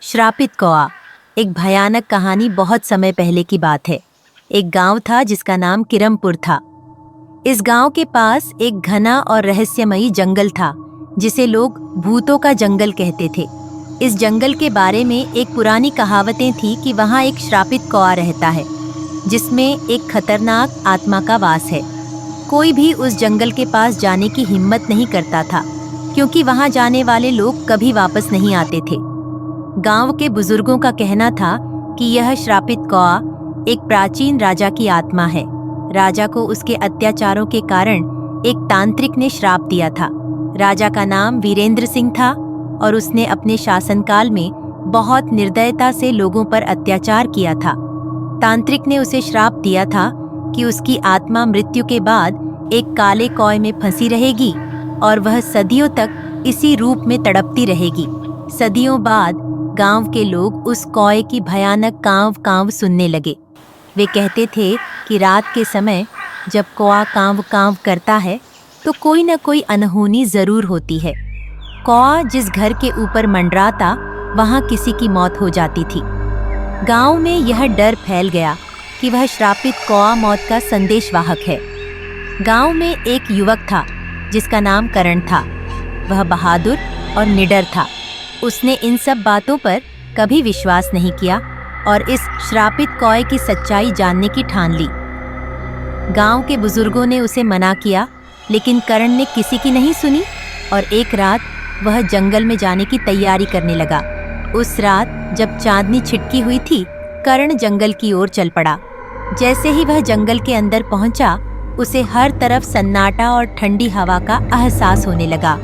श्रापित कौआ। एक भयानक कहानी बहुत समय पहले की बात है। एक गांव था जिसका नाम किरमपुर था। इस गांव के पास एक घना और रहस्यमयी जंगल था जिसे लोग भूतों का जंगल कहते थे। इस जंगल के बारे में एक पुरानी कहावतें थी कि वहाँ एक श्रापित कौआ रहता है जिसमें एक खतरनाक आत्मा का वास है। कोई भी उस जंगल के पास जाने की हिम्मत नहीं करता था क्योंकि वहाँ जाने वाले लोग कभी वापस नहीं आते थे। गांव के बुजुर्गों का कहना था कि यह श्रापित कौआ एक प्राचीन राजा की आत्मा है। राजा को उसके अत्याचारों के कारण एक तांत्रिक ने श्राप दिया था। राजा का नाम वीरेंद्र सिंह था और उसने अपने शासनकाल में बहुत निर्दयता से लोगों पर अत्याचार किया था। तांत्रिक ने उसे श्राप दिया था कि उसकी आत्मा मृत्यु के बाद एक काले कौए में फंसी रहेगी और वह सदियों तक इसी रूप में तड़पती रहेगी। सदियों बाद गांव के लोग उस कौए की भयानक कांव कांव सुनने लगे। वे कहते थे कि रात के समय जब कौआ कांव कांव करता है तो कोई न कोई अनहोनी जरूर होती है। कौआ जिस घर के ऊपर मंडराता वहां किसी की मौत हो जाती थी। गांव में यह डर फैल गया कि वह श्रापित कौआ मौत का संदेशवाहक है। गांव में एक युवक था जिसका नाम करण था। वह बहादुर और निडर था। उसने इन सब बातों पर कभी विश्वास नहीं किया और इस श्रापित कौए की सच्चाई जानने की ठान ली। गांव के बुजुर्गों ने उसे मना किया लेकिन करण ने किसी की नहीं सुनी और एक रात वह जंगल में जाने की तैयारी करने लगा। उस रात जब चांदनी छिटकी हुई थी, करण जंगल की ओर चल पड़ा। जैसे ही वह जंगल के अंदर पहुंचा, उसे हर तरफ सन्नाटा और ठंडी हवा का एहसास होने लगा।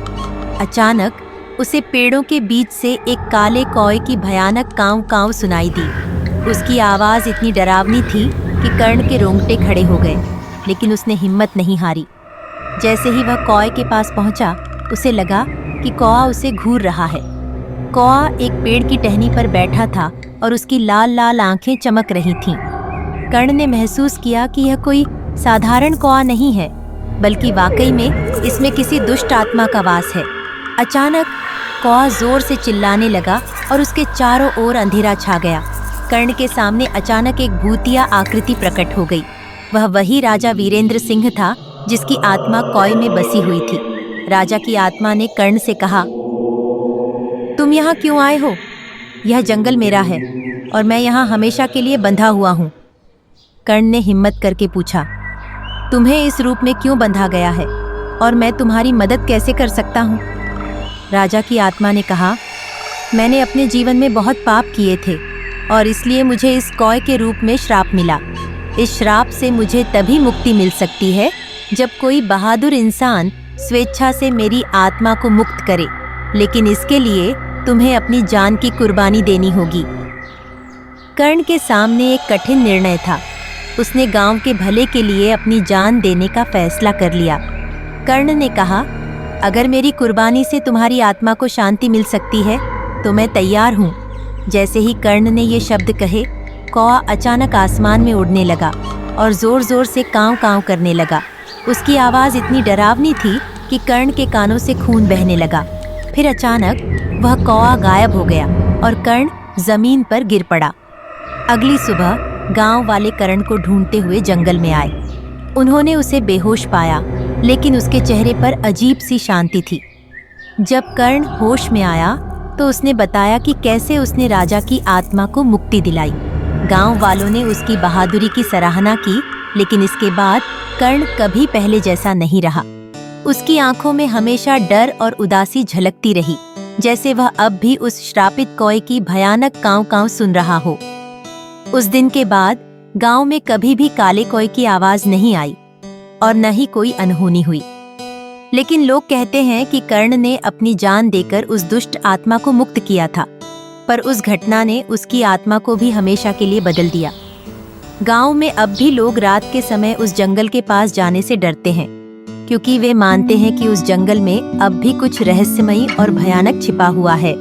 अचानक उसे पेड़ों के बीच से एक काले कौए की भयानक कांव कांव सुनाई दी। उसकी आवाज़ इतनी डरावनी थी कि कर्ण के रोंगटे खड़े हो गए, लेकिन उसने हिम्मत नहीं हारी। जैसे ही वह कौए के पास पहुंचा, उसे लगा कि कौआ उसे घूर रहा है। कौआ एक पेड़ की टहनी पर बैठा था और उसकी लाल लाल आंखें चमक रही थीं। कर्ण ने महसूस किया कि यह कोई साधारण कौआ नहीं है, बल्कि वाकई में इसमें किसी दुष्ट आत्मा का वास है। अचानक कौआ जोर से चिल्लाने लगा और उसके चारों ओर अंधेरा छा गया। कर्ण के सामने अचानक एक भूतिया आकृति प्रकट हो गई। वह वही राजा वीरेंद्र सिंह था जिसकी आत्मा कौए में बसी हुई थी। राजा की आत्मा ने कर्ण से कहा, तुम यहाँ क्यों आए हो? यह जंगल मेरा है और मैं यहाँ हमेशा के लिए बंधा हुआ हूँ। कर्ण ने हिम्मत करके पूछा, तुम्हें इस रूप में क्यों बंधा गया है और मैं तुम्हारी मदद कैसे कर सकता हूँ? राजा की आत्मा ने कहा, मैंने अपने जीवन में बहुत पाप किए थे और इसलिए मुझे इस कौए के रूप में श्राप मिला। इस श्राप से मुझे तभी मुक्ति मिल सकती है जब कोई बहादुर इंसान स्वेच्छा से मेरी आत्मा को मुक्त करे, लेकिन इसके लिए तुम्हें अपनी जान की कुर्बानी देनी होगी। कर्ण के सामने एक कठिन निर्णय था। उसने गांव के भले के लिए अपनी जान देने का फैसला कर लिया। कर्ण ने कहा, अगर मेरी कुर्बानी से तुम्हारी आत्मा को शांति मिल सकती है तो मैं तैयार हूँ। जैसे ही कर्ण ने ये शब्द कहे, कौआ अचानक आसमान में उड़ने लगा और जोर जोर से कांव कांव करने लगा। उसकी आवाज़ इतनी डरावनी थी कि कर्ण के कानों से खून बहने लगा। फिर अचानक वह कौआ गायब हो गया और कर्ण जमीन पर गिर पड़ा। अगली सुबह गांव वाले कर्ण को ढूंढते हुए जंगल में आए। उन्होंने उसे बेहोश पाया, लेकिन उसके चेहरे पर अजीब सी शांति थी। जब कर्ण होश में आया तो उसने बताया कि कैसे उसने राजा की आत्मा को मुक्ति दिलाई। गांव वालों ने उसकी बहादुरी की सराहना की, लेकिन इसके बाद कर्ण कभी पहले जैसा नहीं रहा। उसकी आंखों में हमेशा डर और उदासी झलकती रही, जैसे वह अब भी उस श्रापित कौए की भयानक कांव कांव सुन रहा हो। उस दिन के बाद गांव में कभी भी काले कौए की आवाज नहीं आई और न ही कोई अनहोनी हुई। लेकिन लोग कहते हैं कि कर्ण ने अपनी जान देकर उस दुष्ट आत्मा को मुक्त किया था, पर उस घटना ने उसकी आत्मा को भी हमेशा के लिए बदल दिया। गांव में अब भी लोग रात के समय उस जंगल के पास जाने से डरते हैं, क्योंकि वे मानते हैं कि उस जंगल में अब भी कुछ रहस्यमयी और भयानक छिपा हुआ है।